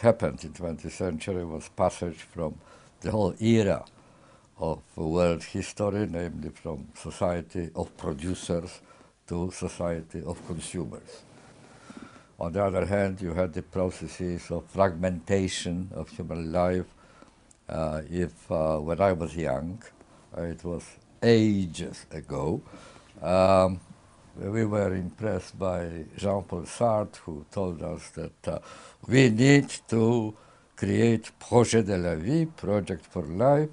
happened in 20th century was passage from the whole era of world history, namely from society of producers to society of consumers. On the other hand, you had the processes of fragmentation of human life. When I was young, it was ages ago, we were impressed by Jean-Paul Sartre, who told us that we need to create projet de la vie, project for life,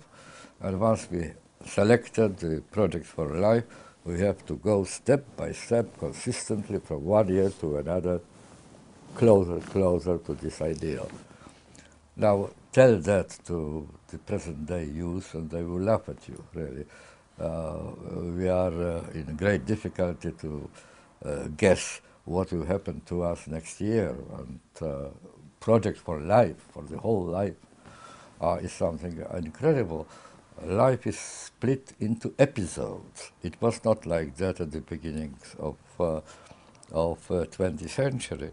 and once we selected the project for life, we have to go step by step, consistently from one year to another, closer to this ideal. Now, tell that to the present-day youth, and they will laugh at you, really. We are in great difficulty to guess what will happen to us next year. And project for life, for the whole life, is something incredible. Life is split into episodes. It was not like that at the beginnings of 20th century.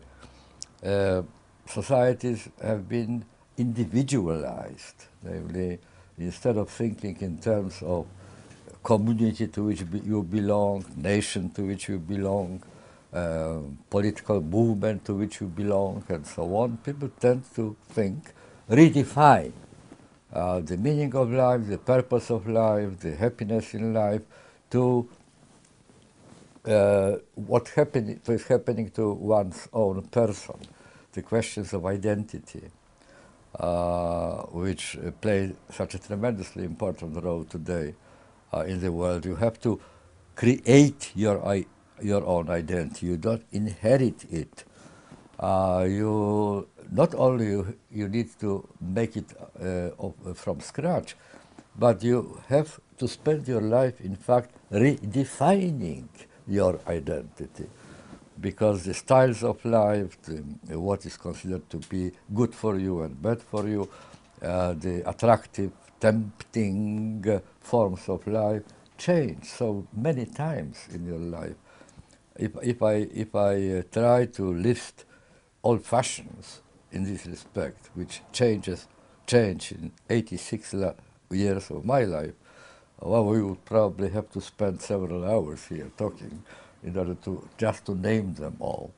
Societies have been individualized, namely, instead of thinking in terms of community to which you belong, nation to which you belong, political movement to which you belong, and so on, people tend to think, redefine the meaning of life, the purpose of life, the happiness in life, to what is happening to one's own person, the questions of identity, which play such a tremendously important role today in the world. You have to create your own identity. You don't inherit it. You not only you need to make it from scratch, but you have to spend your life, in fact, redefining your identity, because the styles of life, what is considered to be good for you and bad for you, the attractive, tempting forms of life change so many times in your life. If I try to list all fashions in this respect, which change in 86 years of my life, well, we would probably have to spend several hours here talking in order to just to name them all.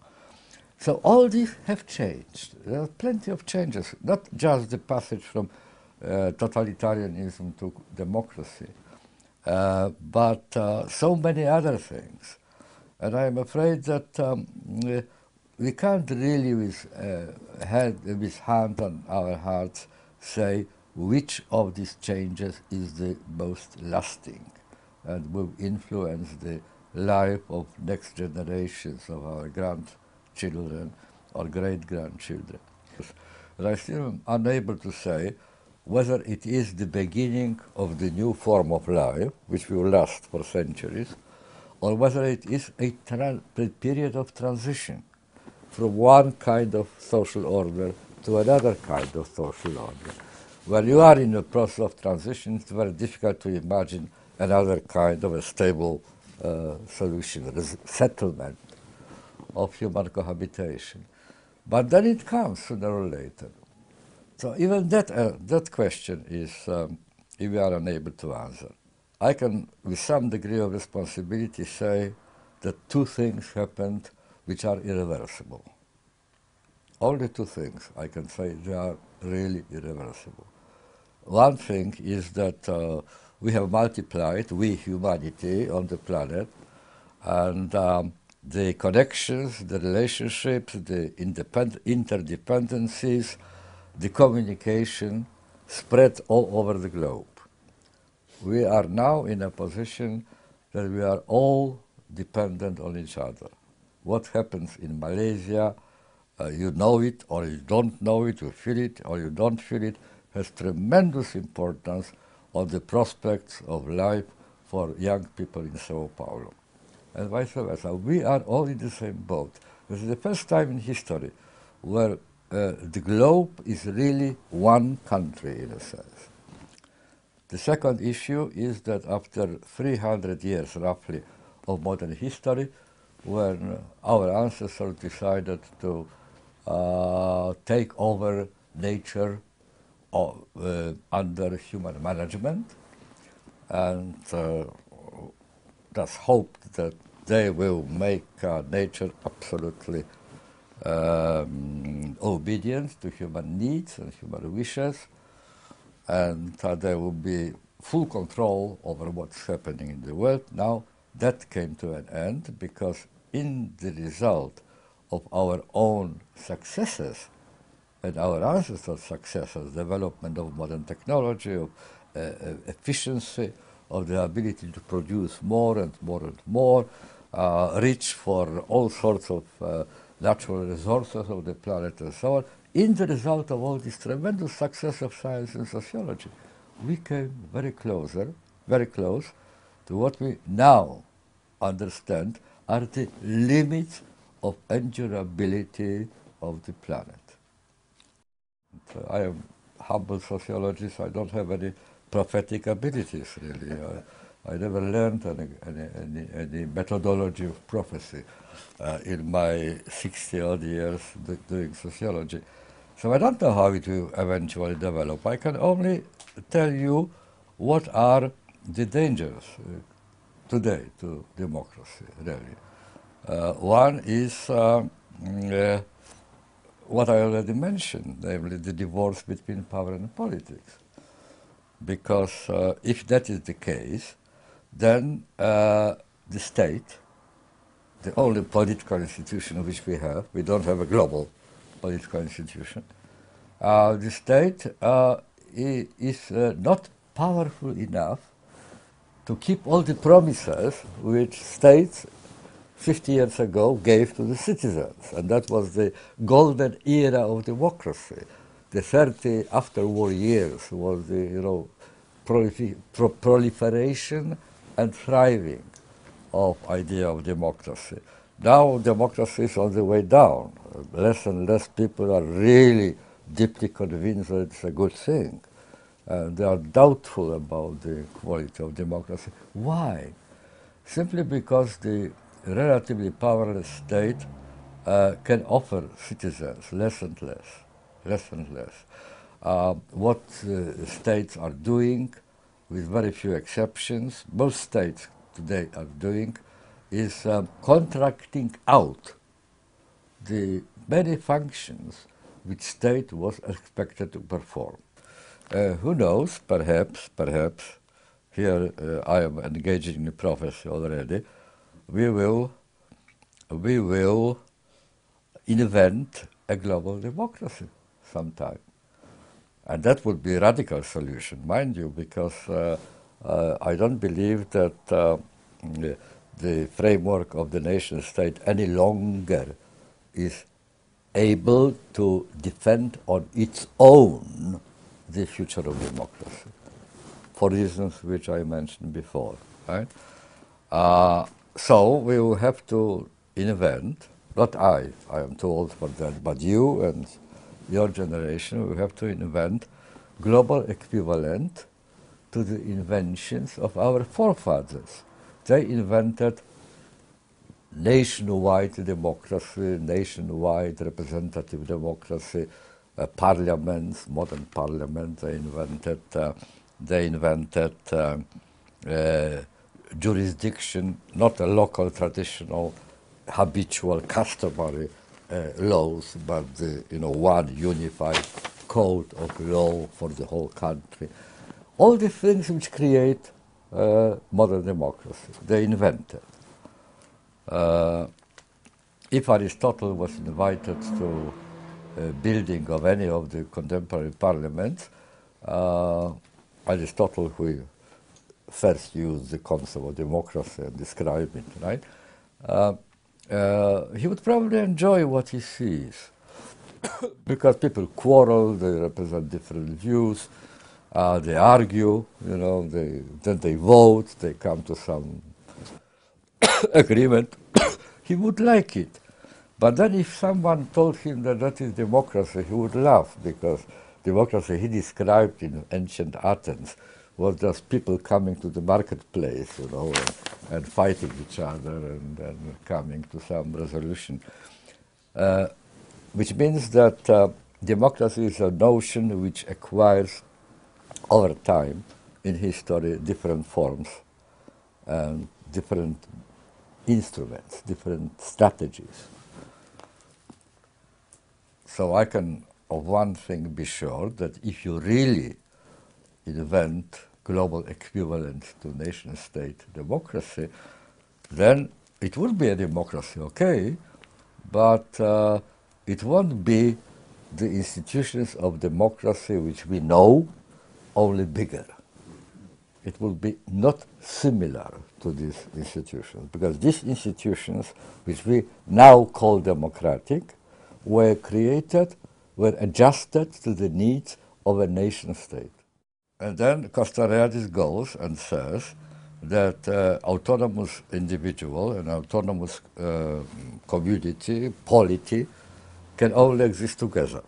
So all these have changed. There are plenty of changes, not just the passage from totalitarianism to democracy, but so many other things. And I'm afraid that we can't really, with hand on our hearts, say which of these changes is the most lasting and will influence the life of next generations of our grandchildren or great-grandchildren. But I still am unable to say whether it is the beginning of the new form of life, which will last for centuries, or whether it is a period of transition from one kind of social order to another kind of social order. When you are in a process of transition, it's very difficult to imagine another kind of a stable solution, settlement of human cohabitation. But then it comes sooner or later. So even that question is, we are unable to answer. I can, with some degree of responsibility, say that two things happened which are irreversible. Only two things I can say they are really irreversible. One thing is that we have multiplied, we humanity on the planet, and the connections, the relationships, the interdependencies, the communication spread all over the globe. We are now in a position that we are all dependent on each other. What happens in Malaysia, you know it or you don't know it, you feel it or you don't feel it, has tremendous importance on the prospects of life for young people in Sao Paulo, and vice versa. We are all in the same boat. This is the first time in history where the globe is really one country, in a sense. The second issue is that after 300 years, roughly, of modern history, when our ancestors decided to take over nature under human management, and thus hoped that they will make nature absolutely obedient to human needs and human wishes, and there will be full control over what's happening in the world. Now that came to an end because in the result of our own successes and our ancestors' successes, development of modern technology, of efficiency, of the ability to produce more and more and more, reach for all sorts of natural resources of the planet and so on. In the result of all this tremendous success of science and sociology, we came very close to what we now understand are the limits of endurability of the planet. I am humble sociologist. I don't have any prophetic abilities, really. I never learned any methodology of prophecy in my 60-odd years doing sociology. So I don't know how it will eventually develop. I can only tell you what are the dangers today to democracy, really. One is what I already mentioned, namely the divorce between power and politics. Because if that is the case, then the state, the only political institution which we don't have a global political institution, the state is not powerful enough to keep all the promises which states 50 years ago gave to the citizens. And that was the golden era of democracy. The 30 after-war years was the proliferation and thriving of idea of democracy. Now democracy is on the way down. Less and less people are really deeply convinced that it's a good thing. They are doubtful about the quality of democracy. Why? Simply because the relatively powerless state can offer citizens less and less. What states are doing, with very few exceptions, most states today are doing, is contracting out the many functions which state was expected to perform. Who knows, perhaps, here I am engaging in prophecy already, we will invent a global democracy sometime. And that would be a radical solution, mind you, because I don't believe that the framework of the nation state any longer is able to defend on its own the future of democracy, for reasons which I mentioned before, right? So we will have to invent, not I am too old for that, but you and your generation will have to invent global equivalent to the inventions of our forefathers. They invented nationwide democracy, nationwide representative democracy, parliaments, modern parliaments. They invented jurisdiction, not a local, traditional, habitual, customary laws, but one unified code of law for the whole country. All the things which create modern democracy, they invented. If Aristotle was invited to building of any of the contemporary parliaments, Aristotle, who first used the concept of democracy and described it, right? He would probably enjoy what he sees, because people quarrel, they represent different views, they argue, then they vote, they come to some agreement. He would like it. But then if someone told him that that is democracy, he would laugh, because democracy he described in ancient Athens was just people coming to the marketplace, and fighting each other and coming to some resolution. Which means that democracy is a notion which acquires over time in history different forms and different instruments, different strategies. So I can, of one thing, be sure that if you really invent global equivalent to nation-state democracy, then it will be a democracy, okay, but it won't be the institutions of democracy which we know, only bigger. It will be not similar to these institutions, because these institutions, which we now call democratic, were created, were adjusted to the needs of a nation-state. And then Castoriadis goes and says that autonomous individual and autonomous community, polity, can only exist together.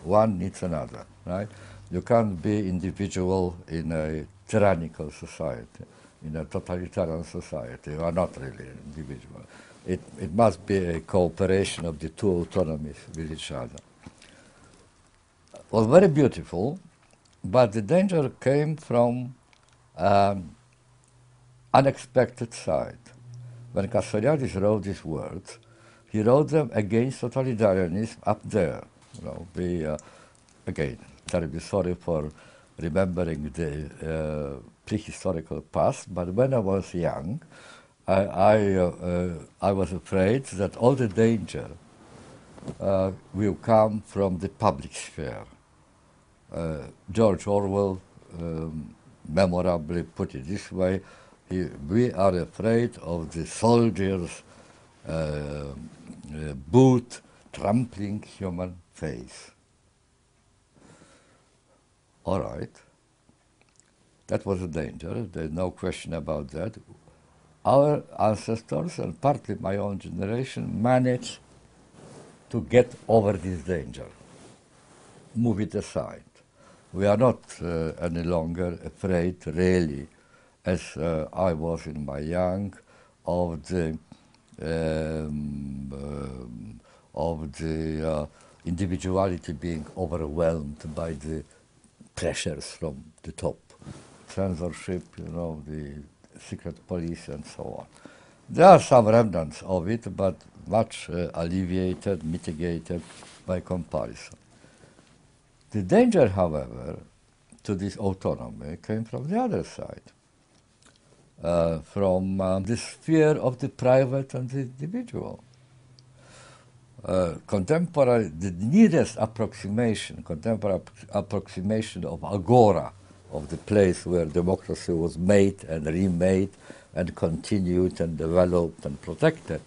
One needs another, right? You can't be individual in a tyrannical society, in a totalitarian society. You are not really individual. It must be a cooperation of the two autonomies with each other. Well, very beautiful, but the danger came from unexpected side. When Castoriadis wrote these words, he wrote them against totalitarianism up there. Again, terribly sorry for remembering the prehistorical past, but when I was young, I was afraid that all the danger will come from the public sphere. George Orwell memorably put it this way: we are afraid of the soldiers' boot trampling human face. All right, that was a danger, there's no question about that. Our ancestors, and partly my own generation, managed to get over this danger, move it aside. We are not any longer afraid, really, as I was in my young, of the individuality being overwhelmed by the pressures from the top, censorship, the secret police and so on. There are some remnants of it, but much alleviated, mitigated by comparison. The danger, however, to this autonomy came from the other side, from the sphere of the private and the individual. The nearest approximation, contemporary approximation of agora, of the place where democracy was made and remade and continued and developed and protected,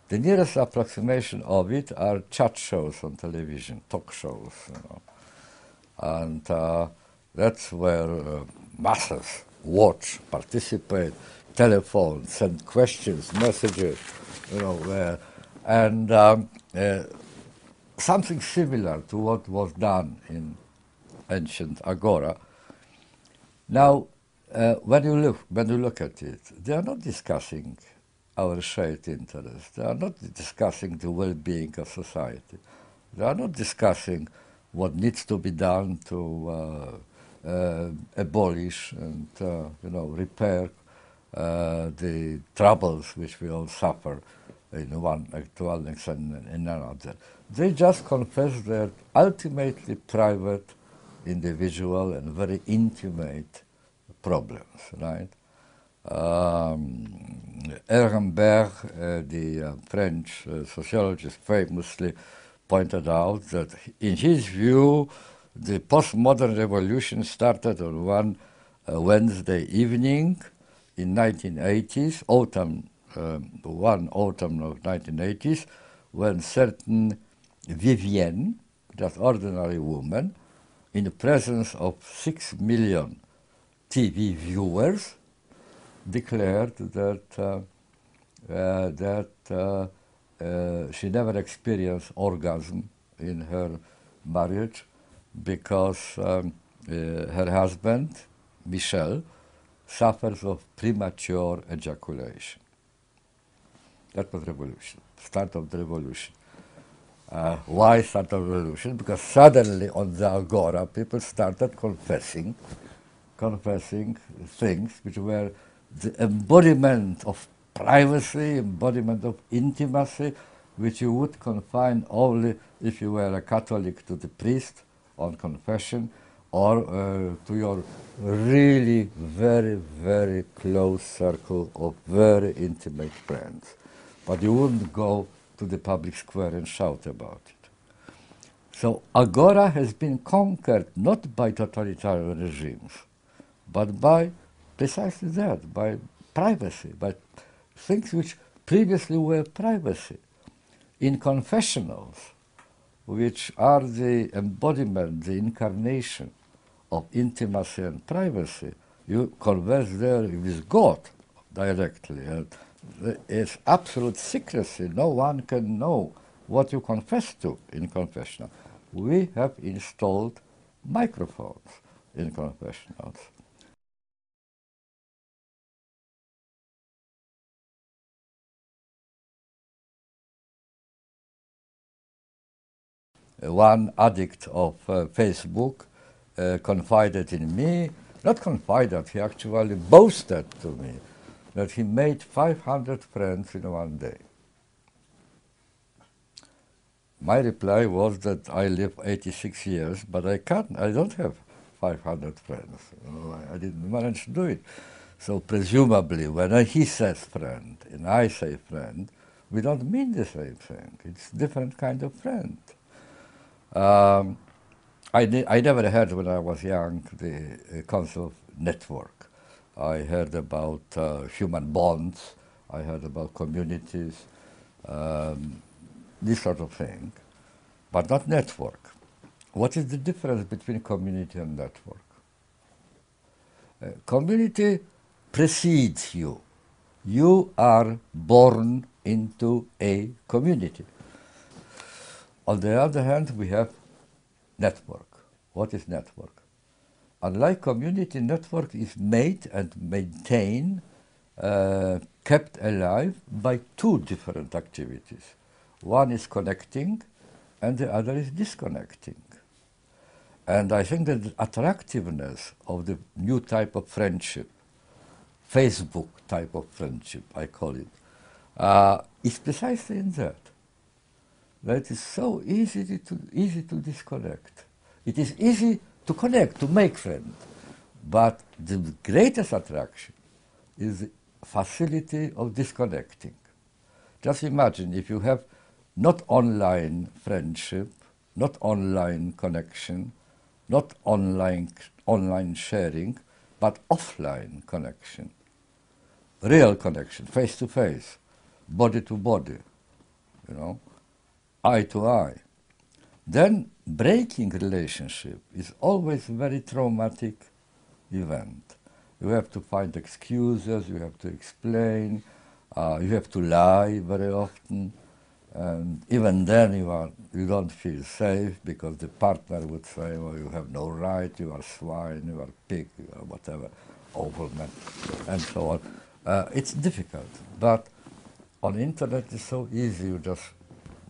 the nearest approximation of it are chat shows on television, talk shows, and that's where masses watch, participate, telephone, send questions, messages, and something similar to what was done in ancient agora. Now, when you look at it, they are not discussing our shared interests. They are not discussing the well-being of society. They are not discussing what needs to be done to abolish and repair the troubles which we all suffer in one actual extent and in another. They just confess their ultimately private, individual and very intimate problems, right? Ehrenberg, the French sociologist, famously pointed out that in his view, the postmodern revolution started on one Wednesday evening in 1980s, one autumn of 1980s, when certain Vivienne, just ordinary woman, in the presence of 6 million TV viewers, declared that she never experienced orgasm in her marriage because her husband, Michel, suffers of premature ejaculation. That was revolution, start of the revolution. Why start a revolution? Because suddenly on the Agora, people started confessing things which were the embodiment of privacy, embodiment of intimacy, which you would confine only if you were a Catholic to the priest on confession, or to your really very, very close circle of very intimate friends. But you wouldn't go to the public square and shout about it. So Agora has been conquered not by totalitarian regimes, but by precisely that, by privacy, by things which previously were privacy. In confessionals, which are the embodiment, the incarnation of intimacy and privacy, you converse there with God directly. And it's absolute secrecy. No one can know what you confess to in confessional. We have installed microphones in confessionals. One addict of Facebook confided in me, not confided, he actually boasted to me that he made 500 friends in one day. My reply was that I live 86 years, but I don't have 500 friends. I didn't manage to do it. So presumably, when he says friend and I say friend, we don't mean the same thing. It's different kind of friend. I never heard when I was young the concept of network. I heard about human bonds. I heard about communities, this sort of thing, but not network. What is the difference between community and network? Community precedes you. You are born into a community. On the other hand, we have network. What is network? Unlike community, network is made and maintained, kept alive by two different activities. One is connecting and the other is disconnecting. And I think that the attractiveness of the new type of friendship, Facebook type of friendship, I call it, is precisely in that. That it is so easy to disconnect. It is easy to connect, to make friends, but the greatest attraction is the facility of disconnecting. Just imagine if you have not online friendship, not online connection, not online sharing, but offline connection, real connection, face to face, body to body, eye to eye. Then breaking relationship is always a very traumatic event. You have to find excuses, you have to explain, you have to lie very often, and even then you don't feel safe because the partner would say, well, you have no right, you are swine, you are pig, you are whatever, awful man, and so on. It's difficult, but on the internet it's so easy, you just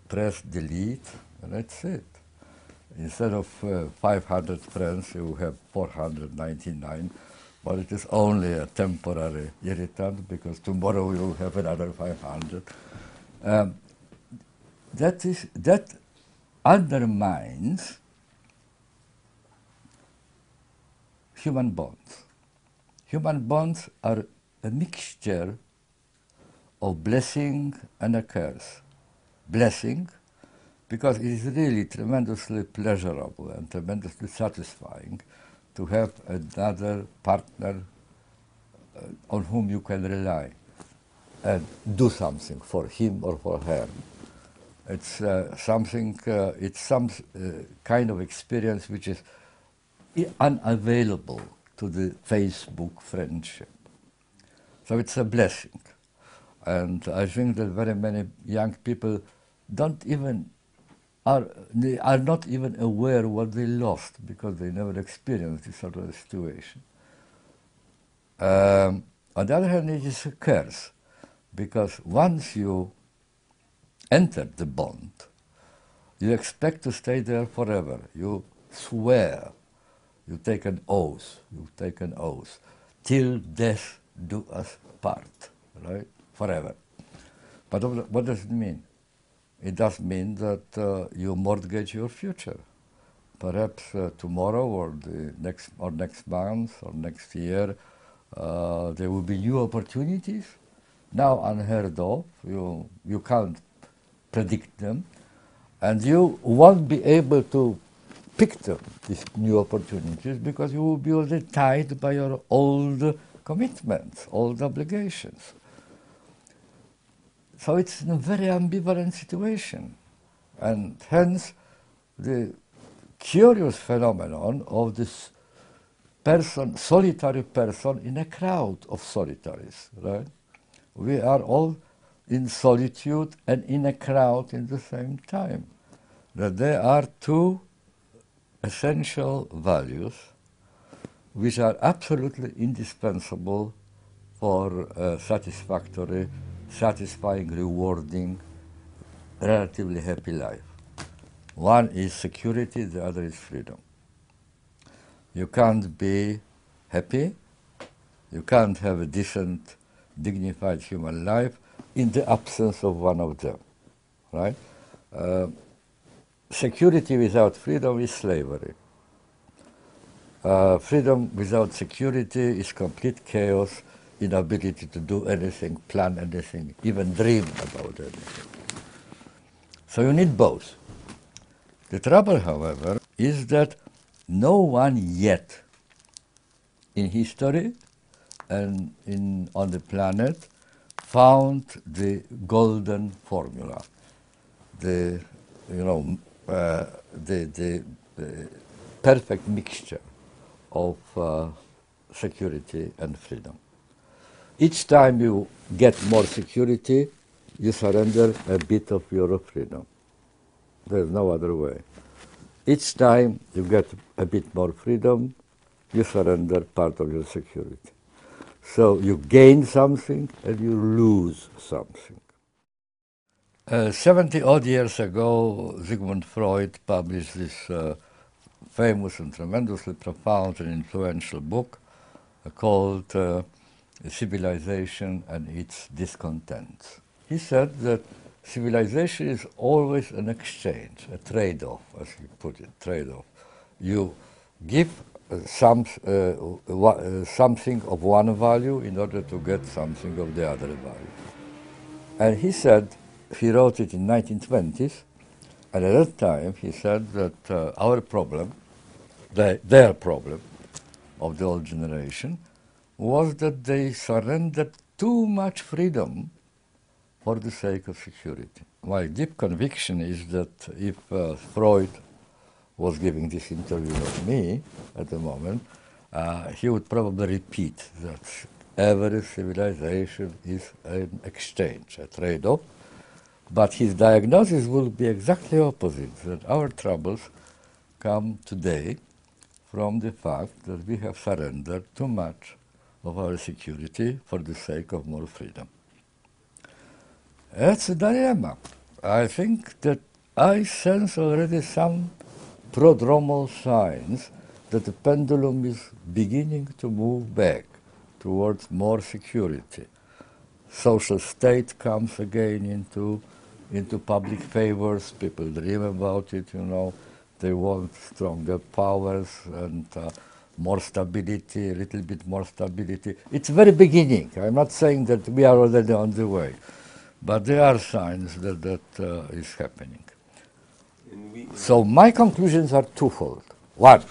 press delete and that's it. Instead of 500 friends, you have 499, but it is only a temporary irritant because tomorrow you will have another 500. That undermines human bonds. Human bonds are a mixture of blessing and a curse. Blessing, because it is really tremendously pleasurable and tremendously satisfying to have another partner on whom you can rely and do something for him or for her. It's it's some kind of experience which is unavailable to the Facebook friendship. So it's a blessing. And I think that very many young people they are not even aware what they lost because they never experienced this sort of situation. On the other hand, it is a curse because once you enter the bond, you expect to stay there forever. You swear, you take an oath, till death do us part, right? Forever. But what does it mean? It does mean that you mortgage your future. Perhaps tomorrow or next month or next year, there will be new opportunities, now unheard of. You can't predict them, and you won't be able to pick them, these new opportunities, because you will be already tied by your old commitments, old obligations. So it's a very ambivalent situation, and hence the curious phenomenon of this solitary person in a crowd of solitaries, right? We are all in solitude and in a crowd in the same time. That there are two essential values which are absolutely indispensable for a satisfying, rewarding, relatively happy life. One is security, the other is freedom. You can't be happy, you can't have a decent, dignified human life in the absence of one of them, right? Security without freedom is slavery. Freedom without security is complete chaos, inability to do anything, plan anything, even dream about anything. So you need both. The trouble, however, is that no one yet in history and on the planet found the golden formula, the perfect mixture of security and freedom. Each time you get more security, you surrender a bit of your freedom. There's no other way. Each time you get a bit more freedom, you surrender part of your security. So you gain something and you lose something. 70-odd years ago, Zygmunt Freud published this famous and tremendously profound and influential book called Civilization and Its Discontents. He said that civilization is always an exchange, a trade-off, as he put it, trade-off. You give something of one value in order to get something of the other value. And he said, he wrote it in 1920s, and at that time he said that our problem, their problem of the old generation, was that they surrendered too much freedom for the sake of security. My deep conviction is that if Freud was giving this interview with me at the moment, he would probably repeat that every civilization is an exchange, a trade-off. But his diagnosis will be exactly opposite, that our troubles come today from the fact that we have surrendered too much of our security for the sake of more freedom. That's a dilemma. I think that I sense already some prodromal signs that the pendulum is beginning to move back towards more security. Social state comes again into public favors. People dream about it, They want stronger powers and more stability, a little bit more stability. It's very beginning. I'm not saying that we are already on the way, but there are signs that is happening. So my conclusions are twofold. One,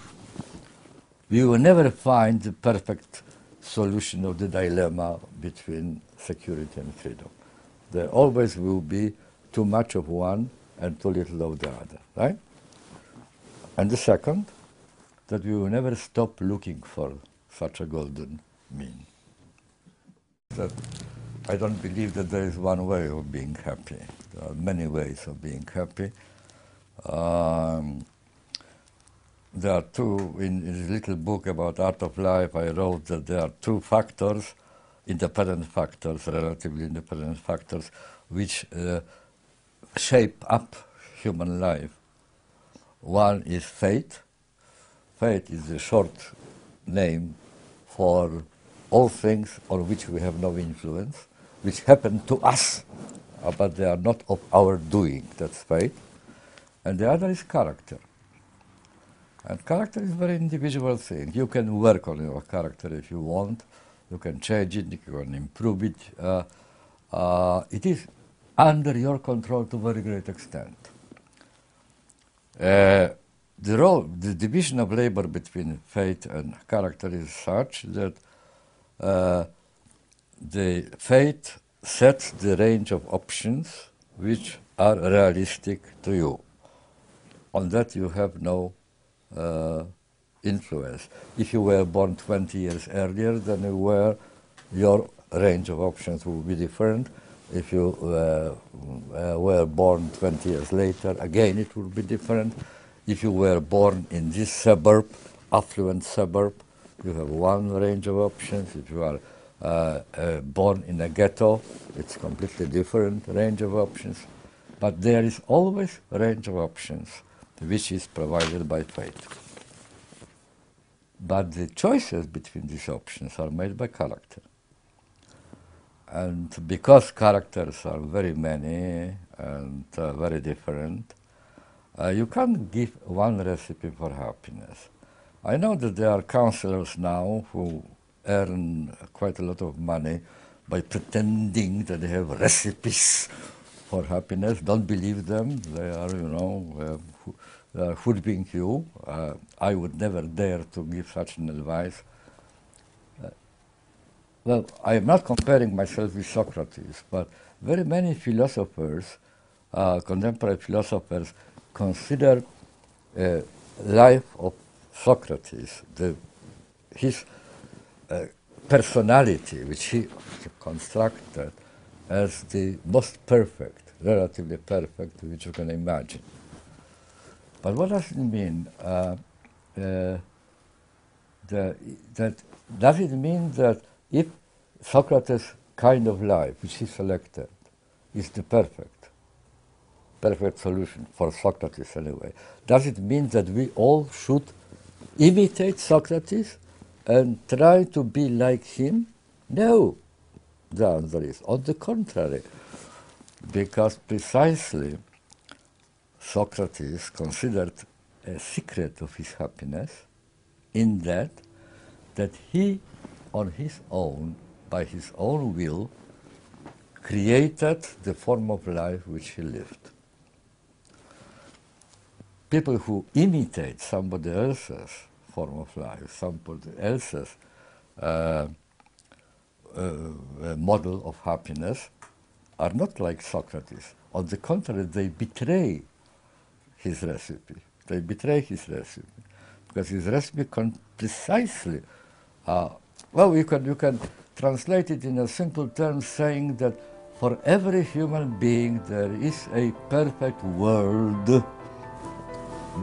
we will never find the perfect solution of the dilemma between security and freedom. There always will be too much of one and too little of the other, right? And the second, that we will never stop looking for such a golden mean. That I don't believe that there is one way of being happy. There are many ways of being happy. There are two, in this little book about art of life, I wrote that there are two factors, independent factors, relatively independent factors, which shape up human life One is fate. Fate is a short name for all things on which we have no influence, which happen to us, but they are not of our doing. That's fate. And the other is character. And character is a very individual thing. You can work on your character if you want. You can change it, you can improve it. It is under your control to a very great extent. The division of labor between fate and character is such that the fate sets the range of options which are realistic to you. On that you have no influence. If you were born 20 years earlier than you were, your range of options will be different. If you were born 20 years later, again it will be different. If you were born in this suburb, affluent suburb, you have one range of options. If you are born in a ghetto, it's completely different range of options. But there is always a range of options which is provided by fate. But the choices between these options are made by character. And because characters are very many and very different, you can't give one recipe for happiness. I know that there are counselors now who earn quite a lot of money by pretending that they have recipes for happiness. Don't believe them. They are, hoodwink you. I would never dare to give such an advice. Well, I am not comparing myself with Socrates, but very many philosophers, contemporary philosophers, consider life of Socrates, his personality, which he constructed, as the most perfect, relatively perfect, which you can imagine. But what does it mean? Does it mean that if Socrates' kind of life, which he selected, is the perfect solution for Socrates anyway, does it mean that we all should imitate Socrates and try to be like him? No. The answer is on the contrary, because precisely Socrates considered a secret of his happiness in that he, on his own, by his own will, created the form of life which he lived. People who imitate somebody else's form of life, somebody else's model of happiness, are not like Socrates. On the contrary, they betray his recipe. They betray his recipe because his recipe precisely. Well, you can translate it in a simple term, saying that for every human being there is a perfect world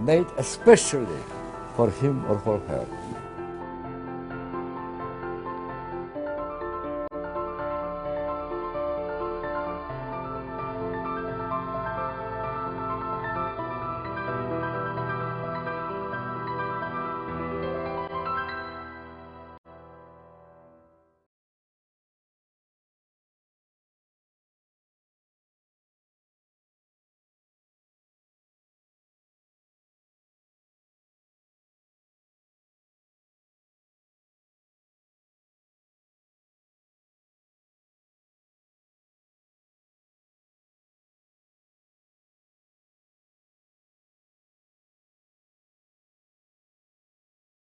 made especially for him or for her.